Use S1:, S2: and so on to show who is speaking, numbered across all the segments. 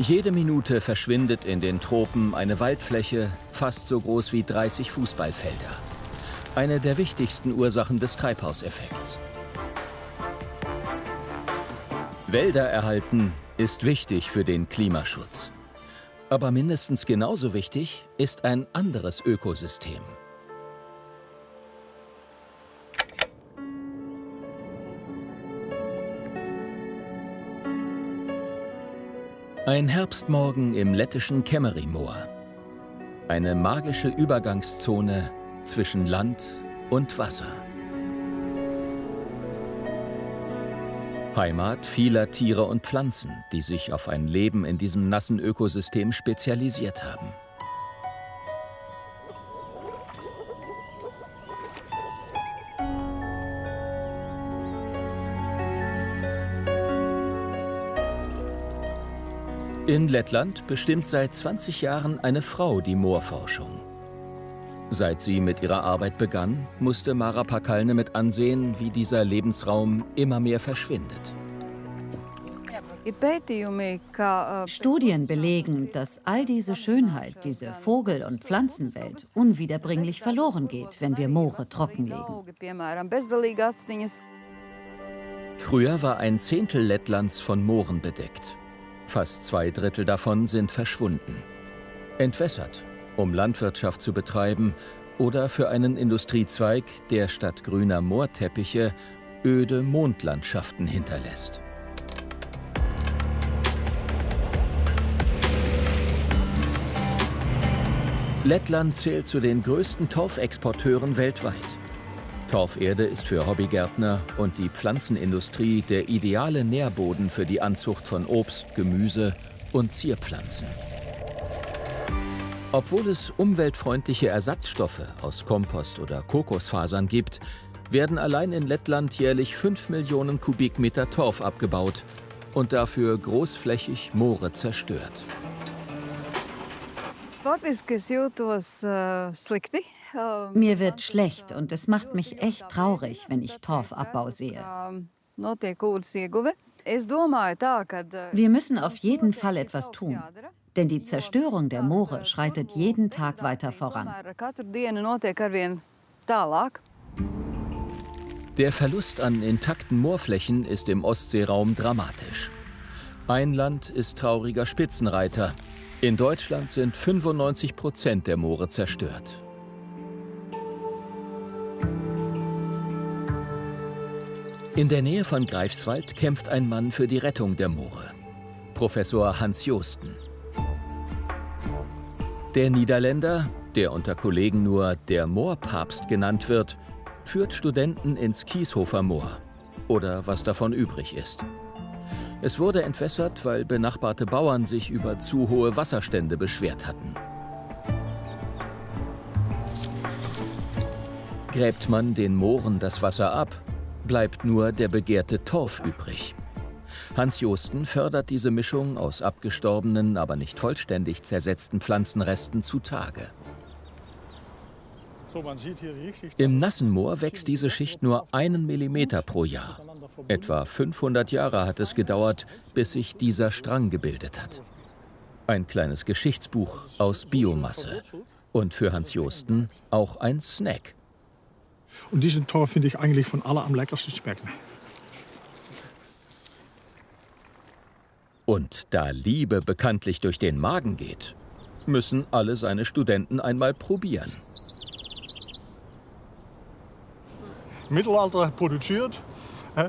S1: Jede Minute verschwindet in den Tropen eine Waldfläche fast so groß wie 30 Fußballfelder. Eine der wichtigsten Ursachen des Treibhauseffekts. Wälder erhalten ist wichtig für den Klimaschutz. Aber mindestens genauso wichtig ist ein anderes Ökosystem. Ein Herbstmorgen im lettischen Kämmeri-Moor. Eine magische Übergangszone zwischen Land und Wasser. Heimat vieler Tiere und Pflanzen, die sich auf ein Leben in diesem nassen Ökosystem spezialisiert haben. In Lettland bestimmt seit 20 Jahren eine Frau die Moorforschung. Seit sie mit ihrer Arbeit begann, musste Mara Pakalne mit ansehen, wie dieser Lebensraum immer mehr verschwindet.
S2: Studien belegen, dass all diese Schönheit, diese Vogel- und Pflanzenwelt unwiederbringlich verloren geht, wenn wir Moore trockenlegen.
S1: Früher war ein Zehntel Lettlands von Mooren bedeckt. Fast 2/3 davon sind verschwunden. Entwässert, um Landwirtschaft zu betreiben oder für einen Industriezweig, der statt grüner Moorteppiche öde Mondlandschaften hinterlässt. Lettland zählt zu den größten Torfexporteuren weltweit. Torferde ist für Hobbygärtner und die Pflanzenindustrie der ideale Nährboden für die Anzucht von Obst, Gemüse und Zierpflanzen. Obwohl es umweltfreundliche Ersatzstoffe aus Kompost oder Kokosfasern gibt, werden allein in Lettland jährlich 5 Millionen Kubikmeter Torf abgebaut und dafür großflächig Moore zerstört.
S2: Mir wird schlecht und es macht mich echt traurig, wenn ich Torfabbau sehe. Wir müssen auf jeden Fall etwas tun, denn die Zerstörung der Moore schreitet jeden Tag weiter voran.
S1: Der Verlust an intakten Moorflächen ist im Ostseeraum dramatisch. Ein Land ist trauriger Spitzenreiter. In Deutschland sind 95% der Moore zerstört. In der Nähe von Greifswald kämpft ein Mann für die Rettung der Moore. Professor Hans Joosten. Der Niederländer, der unter Kollegen nur der Moorpapst genannt wird, führt Studenten ins Kieshofer Moor. Oder was davon übrig ist. Es wurde entwässert, weil benachbarte Bauern sich über zu hohe Wasserstände beschwert hatten. Gräbt man den Mooren das Wasser ab, bleibt nur der begehrte Torf übrig. Hans Joosten fördert diese Mischung aus abgestorbenen, aber nicht vollständig zersetzten Pflanzenresten zutage. Im nassen Moor wächst diese Schicht nur 1 Millimeter pro Jahr. Etwa 500 Jahre hat es gedauert, bis sich dieser Strang gebildet hat. Ein kleines Geschichtsbuch aus Biomasse. Und für Hans Joosten auch ein Snack.
S3: Und diesen Torf finde ich eigentlich von aller am leckersten schmecken.
S1: Und da Liebe bekanntlich durch den Magen geht, müssen alle seine Studenten einmal probieren.
S3: Mittelalter produziert,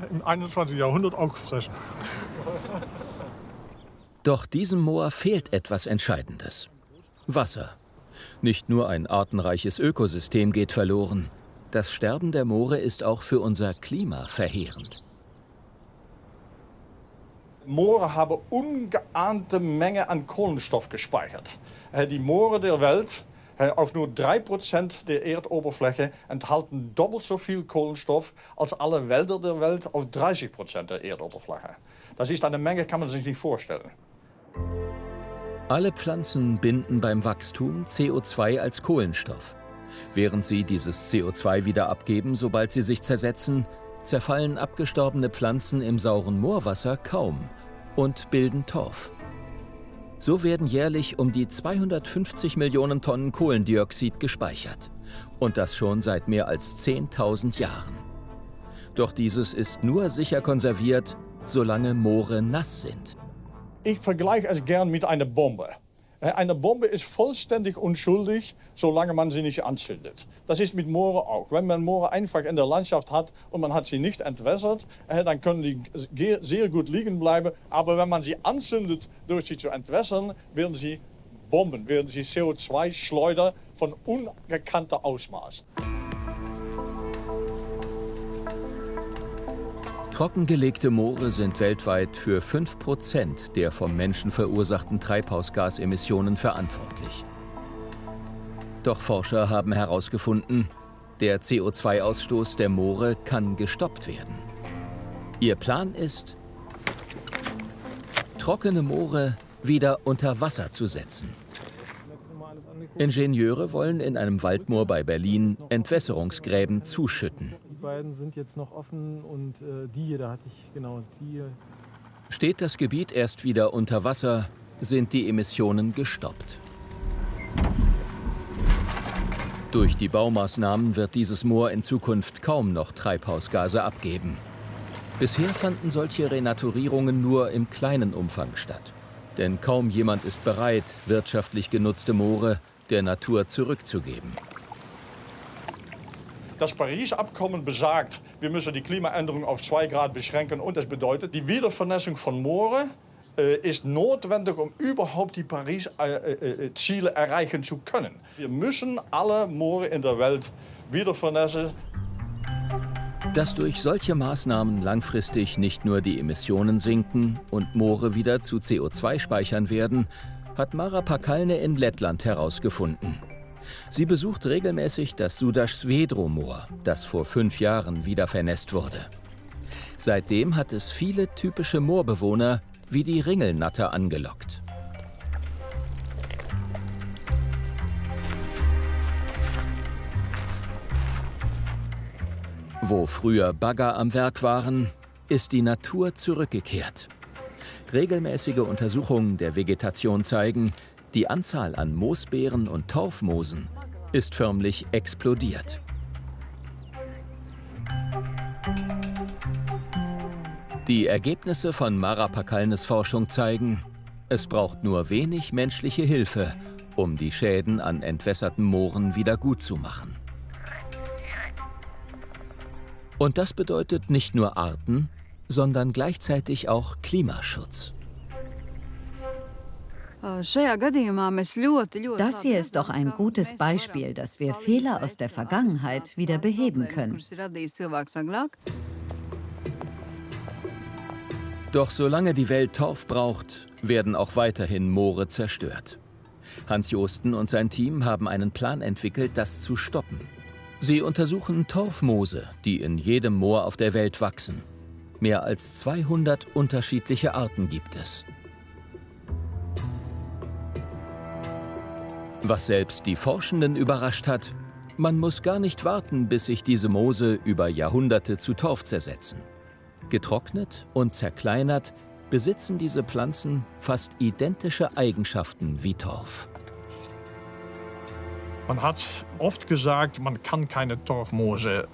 S3: im 21. Jahrhundert auch gefressen.
S1: Doch diesem Moor fehlt etwas Entscheidendes. Wasser. Nicht nur ein artenreiches Ökosystem geht verloren. Das Sterben der Moore ist auch für unser Klima verheerend.
S4: Moore haben ungeahnte Menge an Kohlenstoff gespeichert. Die Moore der Welt, auf nur 3% der Erdoberfläche, enthalten doppelt so viel Kohlenstoff als alle Wälder der Welt auf 30% der Erdoberfläche. Das ist eine Menge, kann man sich nicht vorstellen.
S1: Alle Pflanzen binden beim Wachstum CO2 als Kohlenstoff. Während sie dieses CO2 wieder abgeben, sobald sie sich zersetzen, zerfallen abgestorbene Pflanzen im sauren Moorwasser kaum und bilden Torf. So werden jährlich um die 250 Millionen Tonnen Kohlendioxid gespeichert. Und das schon seit mehr als 10.000 Jahren. Doch dieses ist nur sicher konserviert, solange Moore nass sind.
S4: Ich vergleiche es gern mit einer Bombe. Eine Bombe ist vollständig unschuldig, solange man sie nicht anzündet. Das ist mit Mooren auch. Wenn man Mooren einfach in der Landschaft hat und man hat sie nicht entwässert, dann können die sehr gut liegen bleiben. Aber wenn man sie anzündet, durch sie zu entwässern, werden sie Bomben, werden sie CO2-Schleuder von ungekannter Ausmaß.
S1: Trockengelegte Moore sind weltweit für 5% der vom Menschen verursachten Treibhausgasemissionen verantwortlich. Doch Forscher haben herausgefunden, der CO2-Ausstoß der Moore kann gestoppt werden. Ihr Plan ist, trockene Moore wieder unter Wasser zu setzen. Ingenieure wollen in einem Waldmoor bei Berlin Entwässerungsgräben zuschütten.
S5: Die beiden sind jetzt noch offen und die hier, da hatte ich genau die.
S1: Steht das Gebiet erst wieder unter Wasser, sind die Emissionen gestoppt. Durch die Baumaßnahmen wird dieses Moor in Zukunft kaum noch Treibhausgase abgeben. Bisher fanden solche Renaturierungen nur im kleinen Umfang statt. Denn kaum jemand ist bereit, wirtschaftlich genutzte Moore der Natur zurückzugeben.
S4: Das Paris-Abkommen besagt, wir müssen die Klimaänderung auf 2 Grad beschränken. Und das bedeutet, die Wiedervernässung von Mooren ist notwendig, um überhaupt die Paris-Ziele erreichen zu können. Wir müssen alle Mooren in der Welt wiedervernässen.
S1: Dass durch solche Maßnahmen langfristig nicht nur die Emissionen sinken und Moore wieder zu CO2 speichern werden, hat Mara Pakalne in Lettland herausgefunden. Sie besucht regelmäßig das Sudaš-Svedro-Moor, das vor 5 Jahren wieder vernässt wurde. Seitdem hat es viele typische Moorbewohner wie die Ringelnatter angelockt. Wo früher Bagger am Werk waren, ist die Natur zurückgekehrt. Regelmäßige Untersuchungen der Vegetation zeigen, die Anzahl an Moosbeeren und Torfmoosen ist förmlich explodiert. Die Ergebnisse von Mara Pakalnes Forschung zeigen, es braucht nur wenig menschliche Hilfe, um die Schäden an entwässerten Mooren wieder gut zu machen. Und das bedeutet nicht nur Arten, sondern gleichzeitig auch Klimaschutz.
S2: Das hier ist doch ein gutes Beispiel, dass wir Fehler aus der Vergangenheit wieder beheben können.
S1: Doch solange die Welt Torf braucht, werden auch weiterhin Moore zerstört. Hans Joosten und sein Team haben einen Plan entwickelt, das zu stoppen. Sie untersuchen Torfmoose, die in jedem Moor auf der Welt wachsen. Mehr als 200 unterschiedliche Arten gibt es. Was selbst die Forschenden überrascht hat, man muss gar nicht warten, bis sich diese Moose über Jahrhunderte zu Torf zersetzen. Getrocknet und zerkleinert besitzen diese Pflanzen fast identische Eigenschaften wie Torf.
S3: Man hat oft gesagt, man kann keine Torfmoose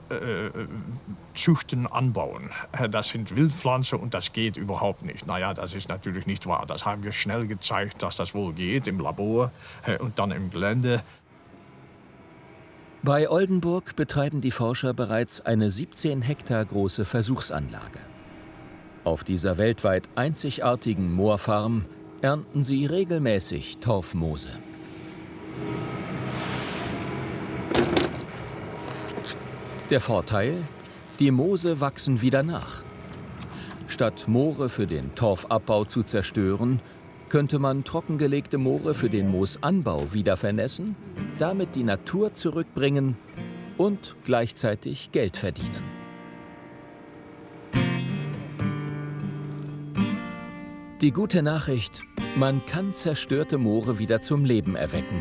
S3: züchten, anbauen. Das sind Wildpflanzen und das geht überhaupt nicht. Naja, das ist natürlich nicht wahr. Das haben wir schnell gezeigt, dass das wohl geht im Labor und dann im Gelände.
S1: Bei Oldenburg betreiben die Forscher bereits eine 17 Hektar große Versuchsanlage. Auf dieser weltweit einzigartigen Moorfarm ernten sie regelmäßig Torfmoose. Der Vorteil? Die Moose wachsen wieder nach. Statt Moore für den Torfabbau zu zerstören, könnte man trockengelegte Moore für den Moosanbau wieder vernässen, damit die Natur zurückbringen und gleichzeitig Geld verdienen. Die gute Nachricht: Man kann zerstörte Moore wieder zum Leben erwecken.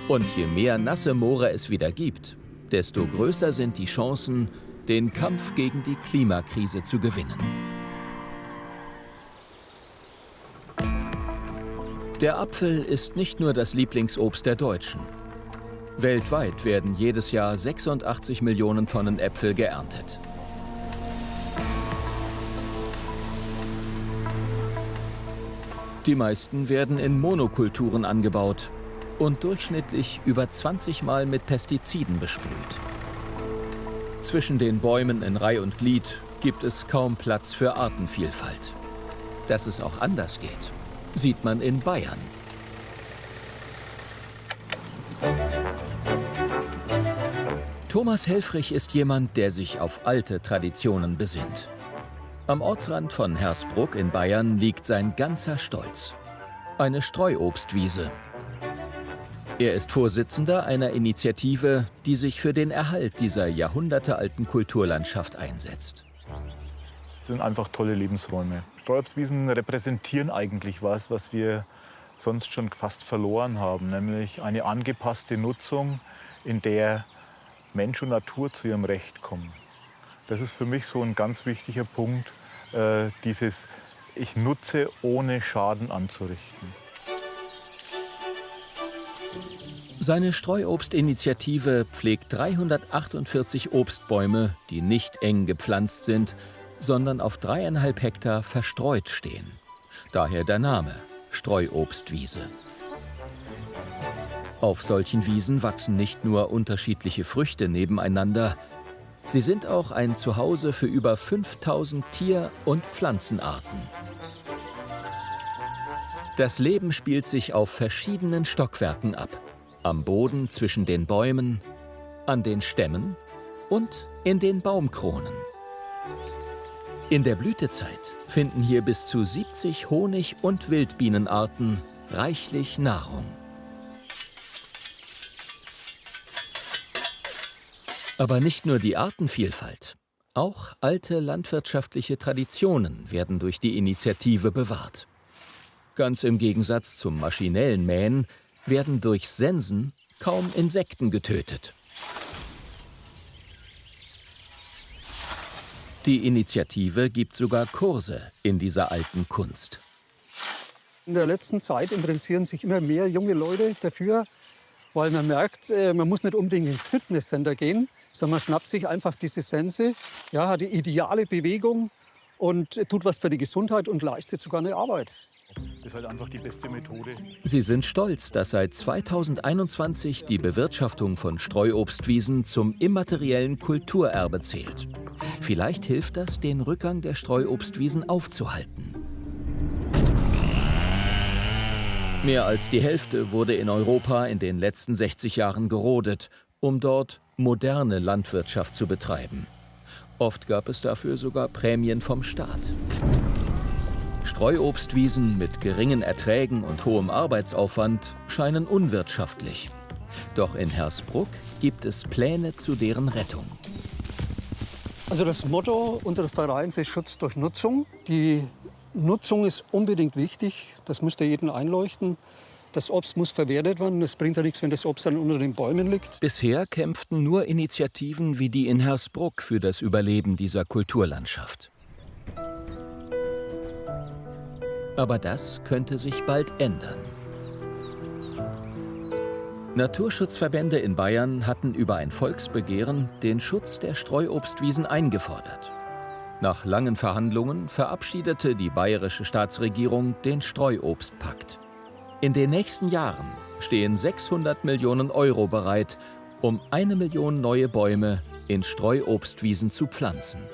S1: Und je mehr nasse Moore es wieder gibt, desto größer sind die Chancen, den Kampf gegen die Klimakrise zu gewinnen. Der Apfel ist nicht nur das Lieblingsobst der Deutschen. Weltweit werden jedes Jahr 86 Millionen Tonnen Äpfel geerntet. Die meisten werden in Monokulturen angebaut und durchschnittlich über 20 Mal mit Pestiziden besprüht. Zwischen den Bäumen in Reih und Glied gibt es kaum Platz für Artenvielfalt. Dass es auch anders geht, sieht man in Bayern. Thomas Helfrich ist jemand, der sich auf alte Traditionen besinnt. Am Ortsrand von Hersbruck in Bayern liegt sein ganzer Stolz. Eine Streuobstwiese. Er ist Vorsitzender einer Initiative, die sich für den Erhalt dieser jahrhundertealten Kulturlandschaft einsetzt.
S6: Es sind einfach tolle Lebensräume. Streuobstwiesen repräsentieren eigentlich was wir sonst schon fast verloren haben, nämlich eine angepasste Nutzung, in der Mensch und Natur zu ihrem Recht kommen. Das ist für mich so ein ganz wichtiger Punkt, dieses Ich nutze, ohne Schaden anzurichten.
S1: Seine Streuobstinitiative pflegt 348 Obstbäume, die nicht eng gepflanzt sind, sondern auf 3,5 Hektar verstreut stehen. Daher der Name Streuobstwiese. Auf solchen Wiesen wachsen nicht nur unterschiedliche Früchte nebeneinander, sie sind auch ein Zuhause für über 5000 Tier- und Pflanzenarten. Das Leben spielt sich auf verschiedenen Stockwerken ab. Am Boden zwischen den Bäumen, an den Stämmen und in den Baumkronen. In der Blütezeit finden hier bis zu 70 Honig- und Wildbienenarten reichlich Nahrung. Aber nicht nur die Artenvielfalt, auch alte landwirtschaftliche Traditionen werden durch die Initiative bewahrt. Ganz im Gegensatz zum maschinellen Mähen werden durch Sensen kaum Insekten getötet. Die Initiative gibt sogar Kurse in dieser alten Kunst.
S7: In der letzten Zeit interessieren sich immer mehr junge Leute dafür, weil man merkt, man muss nicht unbedingt ins Fitnesscenter gehen, sondern man schnappt sich einfach diese Sense, ja, hat die ideale Bewegung und tut was für die Gesundheit und leistet sogar eine Arbeit.
S6: Das ist halt einfach die beste Methode.
S1: Sie sind stolz, dass seit 2021 die Bewirtschaftung von Streuobstwiesen zum immateriellen Kulturerbe zählt. Vielleicht hilft das, den Rückgang der Streuobstwiesen aufzuhalten. Mehr als die Hälfte wurde in Europa in den letzten 60 Jahren gerodet, um dort moderne Landwirtschaft zu betreiben. Oft gab es dafür sogar Prämien vom Staat. Streuobstwiesen mit geringen Erträgen und hohem Arbeitsaufwand scheinen unwirtschaftlich. Doch in Hersbruck gibt es Pläne zu deren Rettung.
S7: Also das Motto unseres Vereins ist Schutz durch Nutzung. Die Nutzung ist unbedingt wichtig, das müsste jeden einleuchten. Das Obst muss verwertet werden, es bringt ja nichts, wenn das Obst dann unter den Bäumen liegt.
S1: Bisher kämpften nur Initiativen wie die in Hersbruck für das Überleben dieser Kulturlandschaft. Aber das könnte sich bald ändern. Naturschutzverbände in Bayern hatten über ein Volksbegehren den Schutz der Streuobstwiesen eingefordert. Nach langen Verhandlungen verabschiedete die bayerische Staatsregierung den Streuobstpakt. In den nächsten Jahren stehen 600 Millionen Euro bereit, um 1 Million neue Bäume in Streuobstwiesen zu pflanzen.